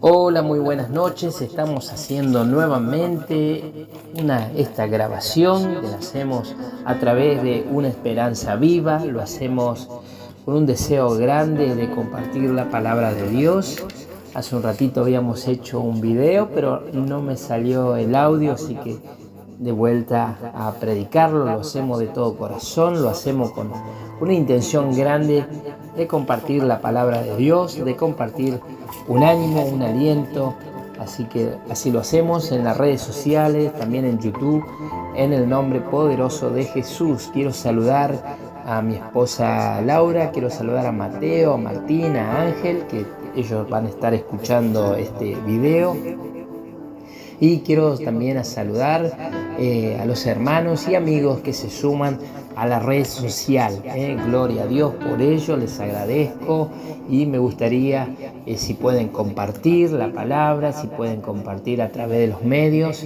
Hola, muy buenas noches. Estamos haciendo nuevamente esta grabación. La hacemos a través de una esperanza viva. Lo hacemos con un deseo grande de compartir la palabra de Dios. Hace un ratito habíamos hecho un video, pero no me salió el audio, así que de vuelta a predicarlo. Lo hacemos de todo corazón, lo hacemos con una intención grande de compartir la palabra de Dios, de compartir un ánimo, un aliento. Así que así lo hacemos en las redes sociales, también en YouTube, en el nombre poderoso de Jesús. Quiero saludar a mi esposa Laura, quiero saludar a Mateo, a Martín, a Ángel, que ellos van a estar escuchando este video. Y quiero también saludar a los hermanos y amigos que se suman a la red social. Gloria a Dios por ello, les agradezco y me gustaría si pueden compartir la palabra, si pueden compartir a través de los medios,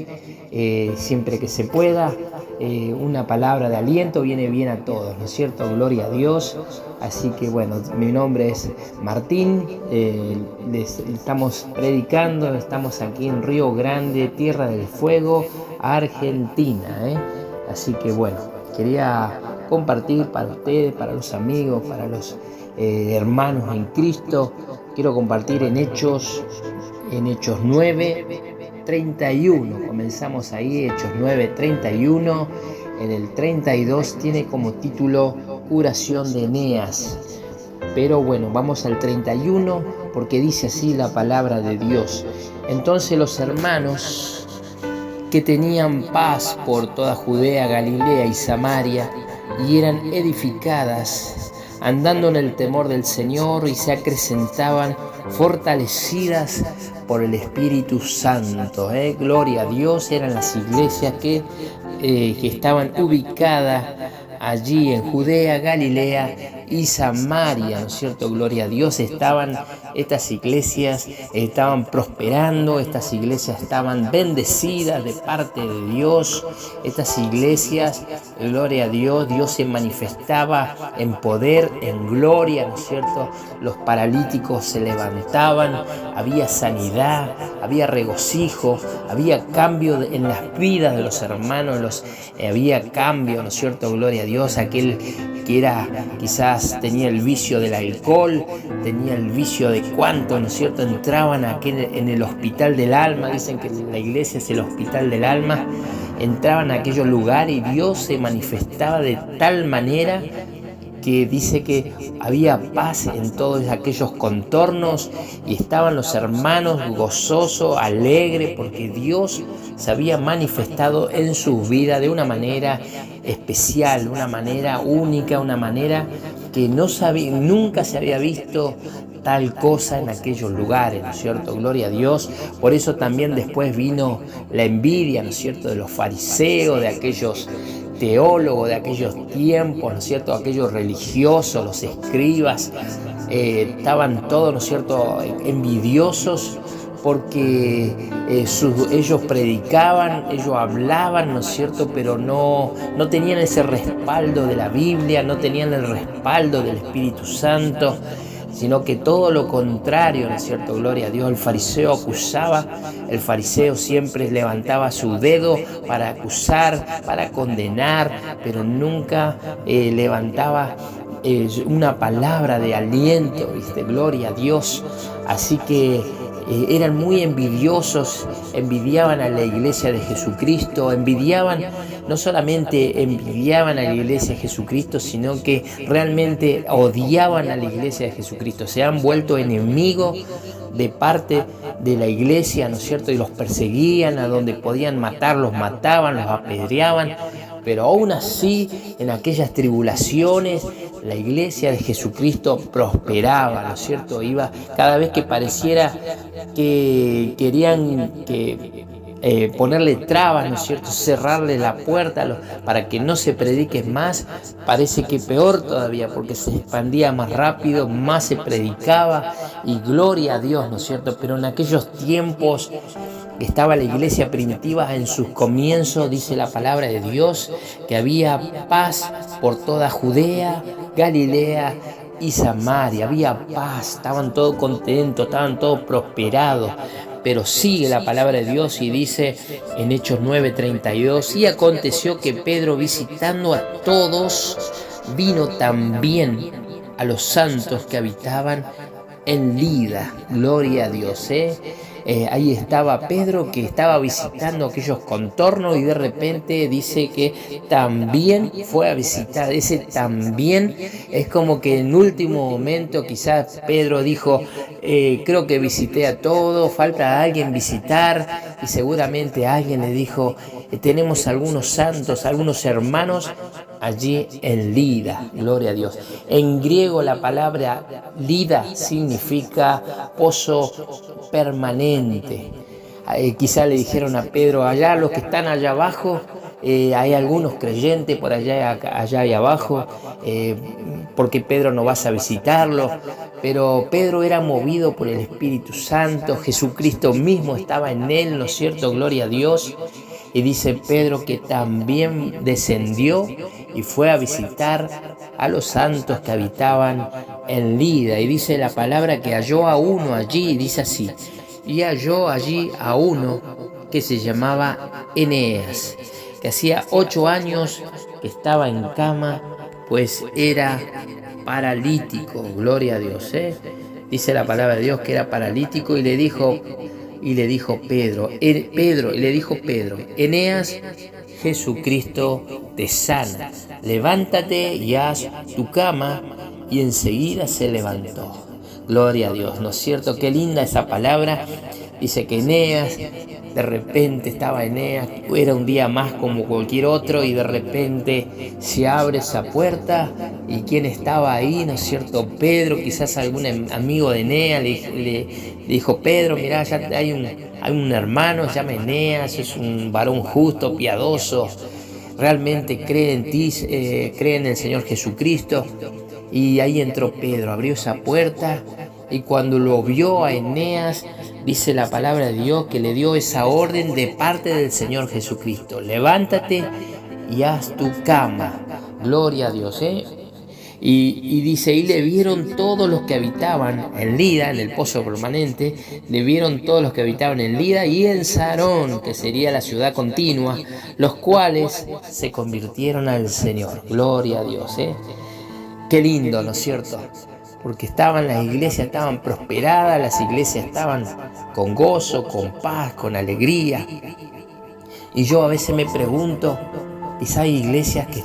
siempre que se pueda. Una palabra de aliento viene bien a todos, ¿no es cierto? Gloria a Dios. Así que bueno, mi nombre es Martín, estamos predicando, estamos aquí en Río Grande, Tierra del Fuego, Argentina. Así que bueno, quería compartir para ustedes, para los amigos, para los hermanos en Cristo. Quiero compartir en Hechos 9:31. Comenzamos ahí, Hechos 9:31. En el 32 tiene como título Curación de Eneas. Pero bueno, vamos al 31 porque dice así la palabra de Dios. Entonces los hermanos que tenían paz por toda Judea, Galilea y Samaria y eran edificadas, andando en el temor del Señor, y se acrecentaban fortalecidas por el Espíritu Santo. Gloria a Dios. Eran las iglesias que estaban ubicadas allí en Judea, Galilea y Samaria, ¿no es cierto? Gloria a Dios. Estas iglesias estaban prosperando, estas iglesias estaban bendecidas de parte de Dios. Estas iglesias, gloria a Dios, Dios se manifestaba en poder, en gloria, ¿no es cierto? Los paralíticos se levantaban, había sanidad, había regocijo, había cambio en las vidas de los hermanos, había cambio, ¿no es cierto? Gloria a Dios. Aquel que quizás tenía el vicio del alcohol, tenía el vicio de cuánto, ¿no es cierto? Entraban en el hospital del alma. Dicen que la iglesia es el hospital del alma. Entraban a aquellos lugares y Dios se manifestaba de tal manera que dice que había paz en todos aquellos contornos y estaban los hermanos gozosos, alegres, porque Dios se había manifestado en sus vidas de una manera especial, una manera única, una manera que nunca se había visto tal cosa en aquellos lugares, ¿no es cierto? Gloria a Dios. Por eso también después vino la envidia, ¿no es cierto?, de los fariseos, de aquellos teólogos de aquellos tiempos, ¿no es cierto?, aquellos religiosos, los escribas, estaban todos, ¿no es cierto?, envidiosos porque ellos predicaban, ellos hablaban, ¿no es cierto?, pero no tenían ese respaldo de la Biblia, no tenían el respaldo del Espíritu Santo, sino que todo lo contrario, ¿no es cierto? Gloria a Dios. El fariseo acusaba, el fariseo siempre levantaba su dedo para acusar, para condenar, pero nunca levantaba una palabra de aliento, ¿viste? Gloria a Dios. Así que eran muy envidiosos, envidiaban a la iglesia de Jesucristo, no solamente envidiaban a la iglesia de Jesucristo, sino que realmente odiaban a la iglesia de Jesucristo. Se han vuelto enemigos de parte de la iglesia, ¿no es cierto? Y los perseguían, a donde podían matar, los mataban, los apedreaban. Pero aún así, en aquellas tribulaciones, la iglesia de Jesucristo prosperaba, ¿no es cierto? Cada vez que pareciera que querían ponerle trabas, ¿no es cierto?, cerrarle la puerta para que no se predique más, parece que peor todavía, porque se expandía más rápido, más se predicaba, y gloria a Dios, ¿no es cierto? Pero en aquellos tiempos estaba la iglesia primitiva en sus comienzos, dice la palabra de Dios, que había paz por toda Judea, Galilea y Samaria. Había paz, estaban todos contentos, estaban todos prosperados. Pero sigue la palabra de Dios y dice en Hechos 9:32, y aconteció que Pedro, visitando a todos, vino también a los santos que habitaban en Lida. Gloria a Dios, ahí estaba Pedro, que estaba visitando aquellos contornos, y de repente dice que también fue a visitar. Ese también es como que en último momento quizás Pedro dijo, creo que visité a todos, falta a alguien visitar, y seguramente alguien le dijo, tenemos algunos santos, algunos hermanos allí en Lida. Gloria a Dios. En griego la palabra Lida significa pozo permanente. Quizá le dijeron a Pedro, allá los que están allá abajo, hay algunos creyentes por allá y abajo, porque Pedro no vas a visitarlo. Pero Pedro era movido por el Espíritu Santo, Jesucristo mismo estaba en él, ¿no es cierto? Gloria a Dios. Y dice Pedro que también descendió y fue a visitar a los santos que habitaban en Lida. Y dice la palabra que halló a uno allí, y dice así, y halló allí a uno que se llamaba Eneas, que hacía 8 años que estaba en cama, pues era paralítico. Gloria a Dios, Dice la palabra de Dios que era paralítico, y le dijo Pedro, Eneas, Jesucristo te sana, levántate y haz tu cama, y enseguida se levantó. Gloria a Dios, ¿no es cierto? Qué linda esa palabra. Dice que Eneas, de repente estaba Eneas, era un día más como cualquier otro, y de repente se abre esa puerta, y ¿quién estaba ahí? ¿No es cierto? Pedro, quizás algún amigo de Eneas le dijo, Pedro, mirá, ya hay un hermano, se llama Eneas, es un varón justo, piadoso, realmente cree en ti, cree en el Señor Jesucristo. Y ahí entró Pedro, abrió esa puerta, y cuando lo vio a Eneas, dice la palabra de Dios que le dio esa orden de parte del Señor Jesucristo: levántate y haz tu cama. Gloria a Dios, Y dice, y le vieron todos los que habitaban en Lida, en el pozo permanente, le vieron todos los que habitaban en Lida y en Sarón, que sería la ciudad continua, los cuales se convirtieron al Señor. Gloria a Dios, Qué lindo, ¿no es cierto? Porque las iglesias estaban prosperadas, las iglesias estaban con gozo, con paz, con alegría. Y yo a veces me pregunto, quizá hay iglesias que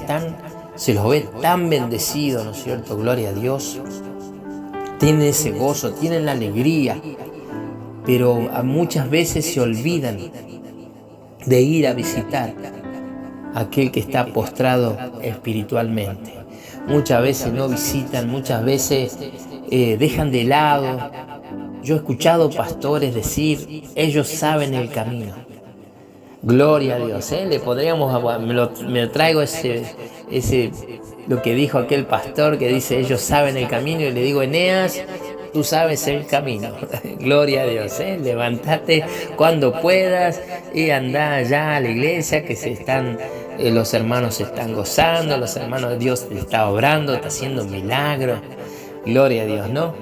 se los ve tan bendecidos, ¿no es cierto? Gloria a Dios. Tienen ese gozo, tienen la alegría, pero muchas veces se olvidan de ir a visitar a aquel que está postrado espiritualmente. Muchas veces no visitan, muchas veces dejan de lado. Yo he escuchado pastores decir, ellos saben el camino. Gloria a Dios, le podríamos, me lo traigo lo que dijo aquel pastor que dice, ellos saben el camino, y le digo, Eneas, tú sabes el camino. Gloria a Dios, levántate cuando puedas y anda allá a la iglesia, que los hermanos se están gozando, los hermanos de Dios te está obrando, está haciendo milagros. Gloria a Dios, ¿no?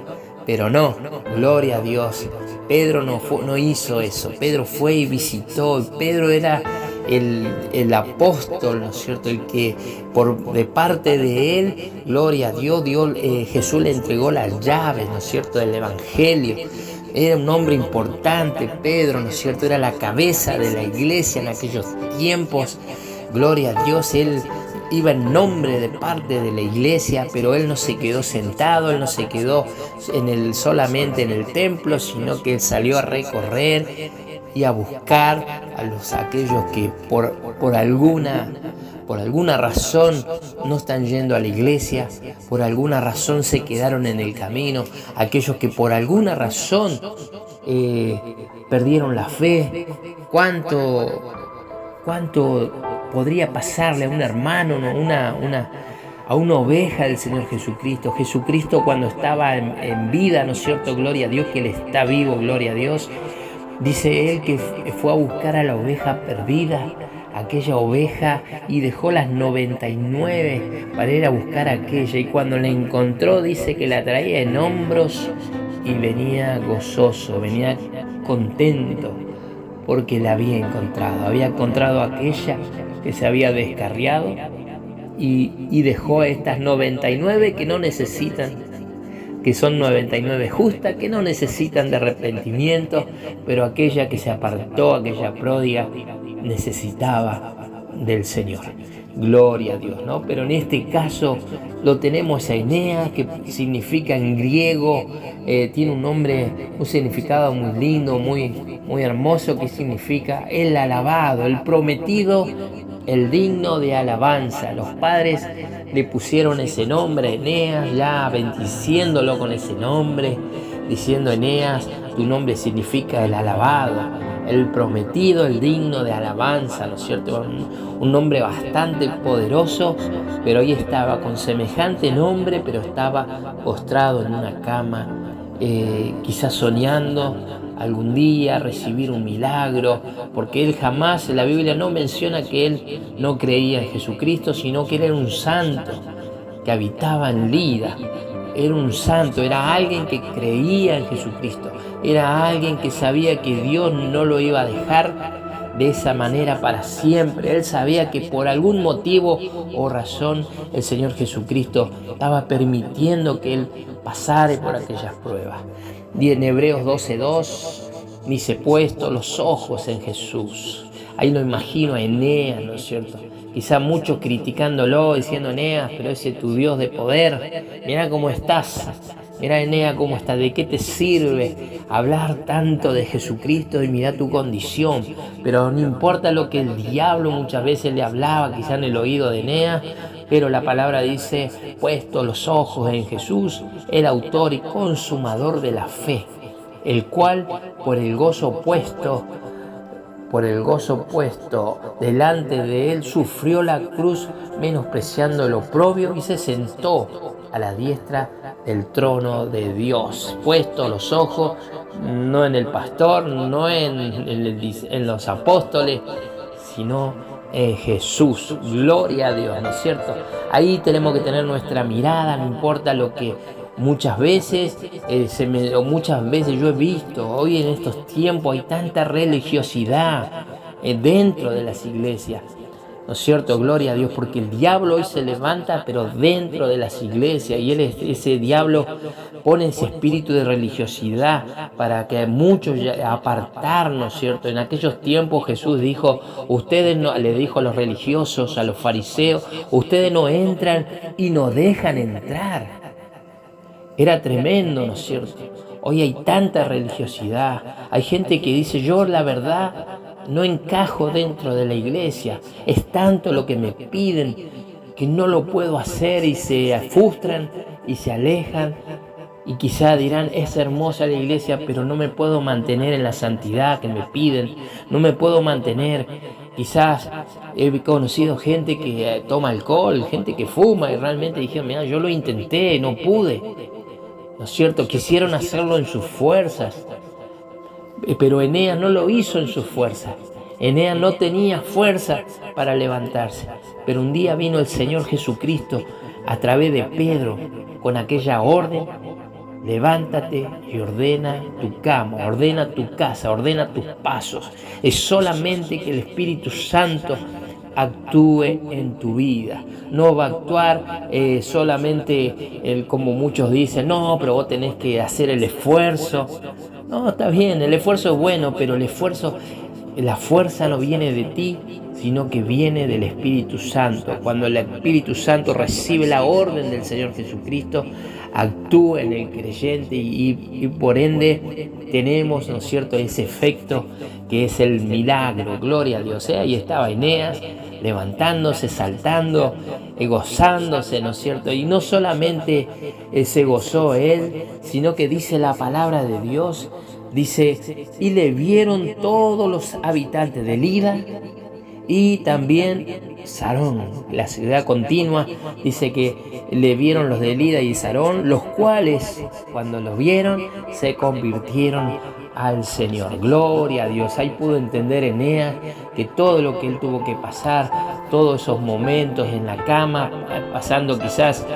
Pero no, gloria a Dios. Pedro no hizo eso. Pedro fue y visitó. Pedro era el apóstol, ¿no es cierto? El que de parte de él, gloria a Dios, Jesús le entregó las llaves, ¿no es cierto?, del evangelio. Era un hombre importante, Pedro, ¿no es cierto? Era la cabeza de la iglesia en aquellos tiempos. Gloria a Dios, él iba en nombre de parte de la iglesia, pero él no se quedó sentado, él no se quedó solamente en el templo, sino que él salió a recorrer y a buscar a aquellos que por alguna razón no están yendo a la iglesia, por alguna razón se quedaron en el camino, aquellos que por alguna razón perdieron la fe. ¿Cuánto podría pasarle a un hermano, a una oveja del Señor Jesucristo? Jesucristo, cuando estaba en vida, ¿no es cierto? Gloria a Dios, que Él está vivo, gloria a Dios. Dice Él que fue a buscar a la oveja perdida, aquella oveja y dejó las 99 para ir a buscar aquella. Y cuando la encontró, dice que la traía en hombros y venía gozoso, venía contento porque la había encontrado aquella que se había descarriado y dejó a estas 99 que no necesitan, que son 99 justas, que no necesitan de arrepentimiento, pero aquella que se apartó, aquella pródiga, necesitaba del Señor. Gloria a Dios, ¿no? Pero en este caso lo tenemos a Eneas, que significa en griego, tiene un significado muy lindo, muy hermoso, que significa el alabado, el prometido, el digno de alabanza. Los padres le pusieron ese nombre a Eneas, ya bendiciéndolo con ese nombre, diciendo: Eneas, tu nombre significa el alabado, el prometido, el digno de alabanza, ¿no es cierto? Un nombre bastante poderoso, pero hoy estaba con semejante nombre, pero estaba postrado en una cama, quizás soñando algún día recibir un milagro, porque él jamás, la Biblia no menciona que él no creía en Jesucristo, sino que él era un santo que habitaba en Lida. Era un santo, era alguien que creía en Jesucristo, era alguien que sabía que Dios no lo iba a dejar de esa manera para siempre. Él sabía que por algún motivo o razón el Señor Jesucristo estaba permitiendo que él pasara por aquellas pruebas. Y en Hebreos 12:2 dice: puesto los ojos en Jesús. Ahí lo imagino a Eneas, ¿no es cierto? Quizá muchos criticándolo, diciendo: Eneas, pero ese es tu Dios de poder, mirá cómo estás, mirá Eneas cómo estás, ¿de qué te sirve hablar tanto de Jesucristo y mirá tu condición? Pero no importa lo que el diablo muchas veces le hablaba, quizá en el oído de Eneas, pero la palabra dice: puesto los ojos en Jesús, el autor y consumador de la fe, el cual por el gozo puesto delante de él sufrió la cruz, menospreciando el oprobio, y se sentó a la diestra del trono de Dios. Puesto los ojos no en el pastor, no en los apóstoles, sino en Jesús. Gloria a Dios, ¿no es cierto? Ahí tenemos que tener nuestra mirada, no importa lo que muchas veces yo he visto. Hoy en estos tiempos hay tanta religiosidad dentro de las iglesias, ¿no es cierto? Gloria a Dios, porque el diablo hoy se levanta, pero dentro de las iglesias, y ese diablo pone ese espíritu de religiosidad para que muchos apartarnos, ¿no es cierto? En aquellos tiempos Jesús dijo: ustedes no, le dijo a los religiosos, a los fariseos, ustedes no entran y no dejan entrar. Era tremendo, ¿no es cierto? Hoy hay tanta religiosidad, hay gente que dice: yo la verdad no encajo dentro de la iglesia, es tanto lo que me piden que no lo puedo hacer, y se frustran y se alejan, y quizá dirán: es hermosa la iglesia, pero no me puedo mantener en la santidad que me piden, no me puedo mantener. Quizás he conocido gente que toma alcohol, gente que fuma, y realmente dijeron: mira, yo lo intenté, no pude, ¿no es cierto? Quisieron hacerlo en sus fuerzas, pero Eneas no lo hizo en sus fuerzas. Eneas no tenía fuerza para levantarse, pero un día vino el Señor Jesucristo a través de Pedro con aquella orden: levántate y ordena tu cama, ordena tu casa, ordena tus pasos. Es solamente que el Espíritu Santo actúe en tu vida. No va a actuar solamente como muchos dicen: no, pero vos tenés que hacer el esfuerzo. No, está bien, el esfuerzo es bueno, pero la fuerza no viene de ti, sino que viene del Espíritu Santo. Cuando el Espíritu Santo recibe la orden del Señor Jesucristo, actúa en el creyente y por ende tenemos, ¿no es cierto?, ese efecto que es el milagro. Gloria a Dios. Ahí estaba Eneas levantándose, saltando, gozándose, ¿no es cierto? Y no solamente se gozó él, sino que dice la palabra de Dios, dice: y le vieron todos los habitantes de Lida y también Sarón, la ciudad continua. Dice que le vieron los de Lida y Sarón, los cuales, cuando los vieron, se convirtieron al Señor. Gloria a Dios. Ahí pudo entender Eneas que todo lo que él tuvo que pasar, todos esos momentos en la cama, pasando quizás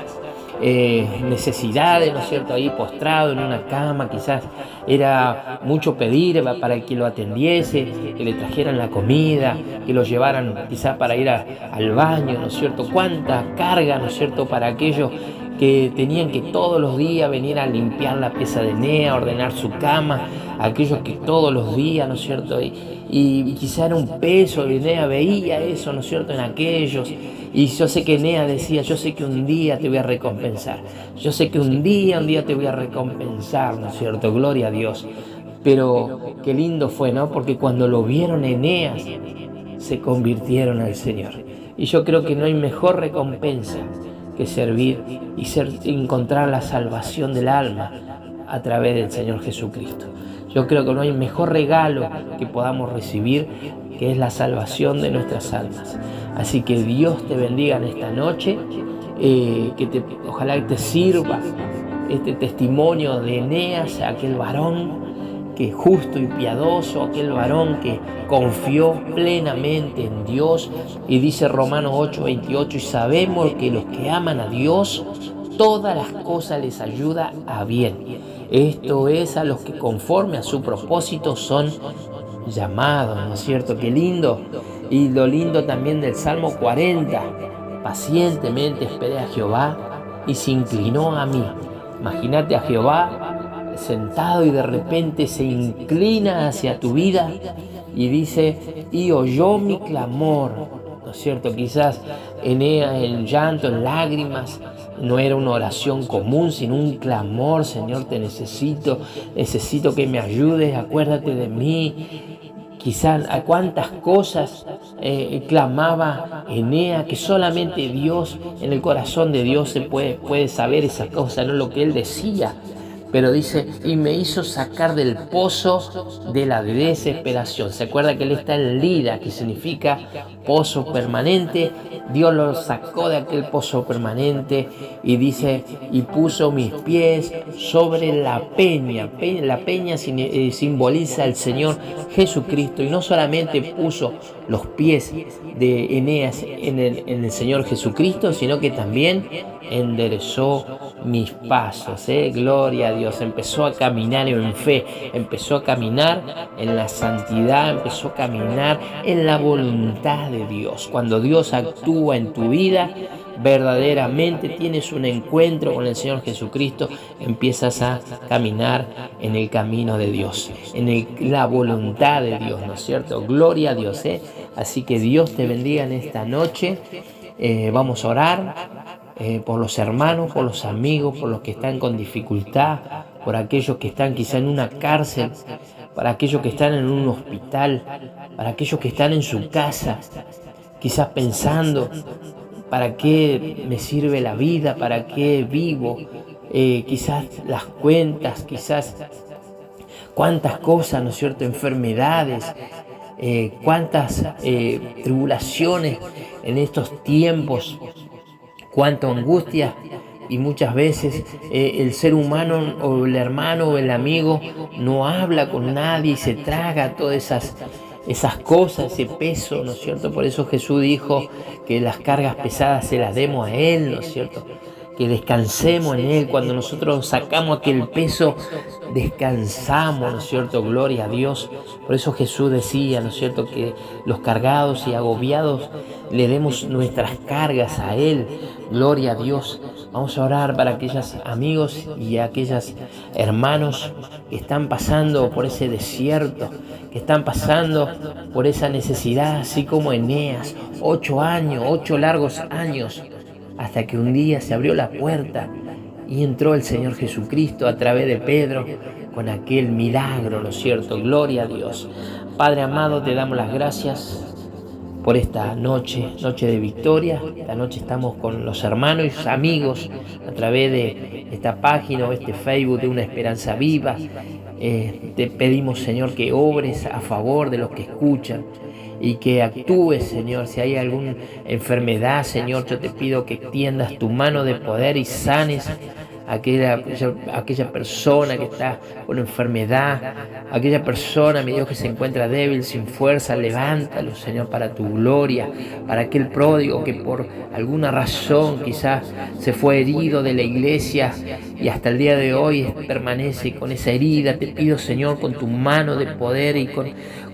necesidades, ¿no es cierto? Ahí postrado en una cama, quizás era mucho pedir para que lo atendiese, que le trajeran la comida, que lo llevaran quizás para ir al baño, ¿no es cierto? Cuánta carga, ¿no es cierto?, para aquellos que tenían que todos los días venir a limpiar la pieza de Eneas, ordenar su cama, aquellos que todos los días, ¿no es cierto?, y quizá era un peso, Eneas veía eso, ¿no es cierto?, en aquellos. Y yo sé que Eneas decía, yo sé que un día te voy a recompensar, yo sé que un día te voy a recompensar, ¿no es cierto? Gloria a Dios. Pero qué lindo fue, ¿no? Porque cuando lo vieron Eneas, se convirtieron al Señor. Y yo creo que no hay mejor recompensa que servir y encontrar la salvación del alma a través del Señor Jesucristo. Yo creo que no hay mejor regalo que podamos recibir, que es la salvación de nuestras almas. Así que Dios te bendiga en esta noche, ojalá te sirva este testimonio de Eneas, aquel varón que justo y piadoso, aquel varón que confió plenamente en Dios. Y dice Romanos 8:28, y sabemos que los que aman a Dios, todas las cosas les ayuda a bien. Esto es, a los que conforme a su propósito son llamados, ¿no es cierto? Qué lindo. Y lo lindo también del Salmo 40, pacientemente esperé a Jehová y se inclinó a mí. Imagínate a Jehová sentado y de repente se inclina hacia tu vida y dice, y oyó mi clamor, ¿no es cierto? Quizás Eneas en llanto, en lágrimas, no era una oración común, sino un clamor. Señor, te necesito que me ayudes, acuérdate de mí. Quizás a cuántas cosas clamaba Eneas, que solamente Dios, en el corazón de Dios se puede saber esas cosas, no lo que él decía. Pero dice, y me hizo sacar del pozo de la desesperación. Se acuerda que él está en Lida, que significa pozo permanente. Dios lo sacó de aquel pozo permanente y dice, y puso mis pies sobre la peña. La peña simboliza al Señor Jesucristo. Y no solamente puso los pies de Eneas en el Señor Jesucristo, sino que también enderezó mis pasos. Gloria a Dios. Empezó a caminar en fe, empezó a caminar en la santidad, empezó a caminar en la voluntad de Dios. Cuando Dios actúa en tu vida, verdaderamente tienes un encuentro con el Señor Jesucristo, empiezas a caminar en el camino de Dios, la voluntad de Dios, ¿no es cierto? Gloria a Dios. Así que Dios te bendiga en esta noche. Vamos a orar por los hermanos, por los amigos, por los que están con dificultad, por aquellos que están quizá en una cárcel, para aquellos que están en un hospital, para aquellos que están en su casa, quizás pensando, ¿para qué me sirve la vida? ¿Para qué vivo? Quizás las cuentas, quizás cuántas cosas, ¿no es cierto? Enfermedades, cuántas tribulaciones en estos tiempos, cuánta angustia. Y muchas veces el ser humano o el hermano o el amigo no habla con nadie y se traga todas esas cosas, ese peso, ¿no es cierto? Por eso Jesús dijo que las cargas pesadas se las demos a Él, ¿no es cierto? Que descansemos en Él. Cuando nosotros sacamos aquel peso, descansamos, ¿no es cierto? Gloria a Dios. Por eso Jesús decía, ¿no es cierto?, que los cargados y agobiados le demos nuestras cargas a Él. Gloria a Dios. Vamos a orar para aquellos amigos y aquellas hermanos que están pasando por ese desierto, que están pasando por esa necesidad, así como Eneas, 8 largos años, hasta que un día se abrió la puerta y entró el Señor Jesucristo a través de Pedro con aquel milagro, ¿no es cierto? Gloria a Dios. Padre amado, te damos las gracias por esta noche de victoria. Esta noche estamos con los hermanos y amigos a través de esta página o este Facebook de Una Esperanza Viva. Te pedimos, Señor, que obres a favor de los que escuchan y que actúes, Señor. Si hay alguna enfermedad, Señor, yo te pido que extiendas tu mano de poder y sanes aquella persona que está con enfermedad, aquella persona, mi Dios, que se encuentra débil, sin fuerza, levántalo, Señor, para tu gloria, para aquel pródigo que por alguna razón quizás se fue herido de la iglesia y hasta el día de hoy permanece con esa herida. Te pido, Señor, con tu mano de poder y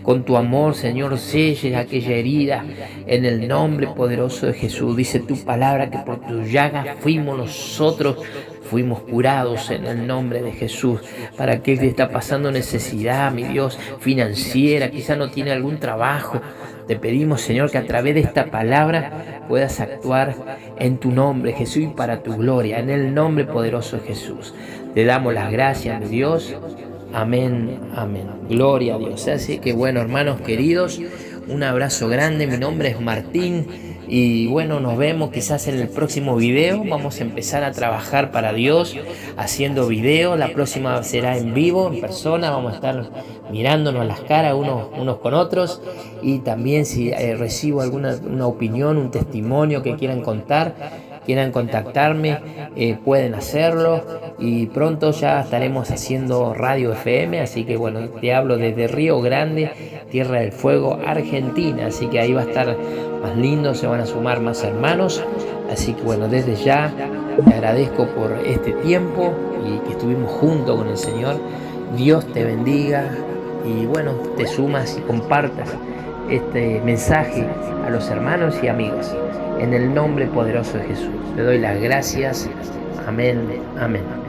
con tu amor, Señor, selles aquella herida en el nombre poderoso de Jesús. Dice tu palabra que por tus llagas fuimos curados en el nombre de Jesús. Para aquel que está pasando necesidad, mi Dios, financiera, quizá no tiene algún trabajo, te pedimos, Señor, que a través de esta palabra puedas actuar en tu nombre, Jesús, y para tu gloria, en el nombre poderoso de Jesús. Te damos las gracias, mi Dios. Amén, amén. Gloria a Dios. Así que bueno, hermanos queridos, un abrazo grande. Mi nombre es Martín y bueno, nos vemos quizás en el próximo video. Vamos a empezar a trabajar para Dios haciendo videos. La próxima será en vivo, en persona. Vamos a estar mirándonos las caras unos con otros. Y también si recibo una opinión, un testimonio que quieran contar, quieran contactarme, pueden hacerlo. Y pronto ya estaremos haciendo radio FM, así que bueno, te hablo desde Río Grande, Tierra del Fuego, Argentina, así que ahí va a estar más lindo, se van a sumar más hermanos. Así que bueno, desde ya te agradezco por este tiempo y que estuvimos juntos con el Señor. Dios te bendiga y bueno, te sumas y compartas este mensaje a los hermanos y amigos. En el nombre poderoso de Jesús, le doy las gracias. Amén, amén.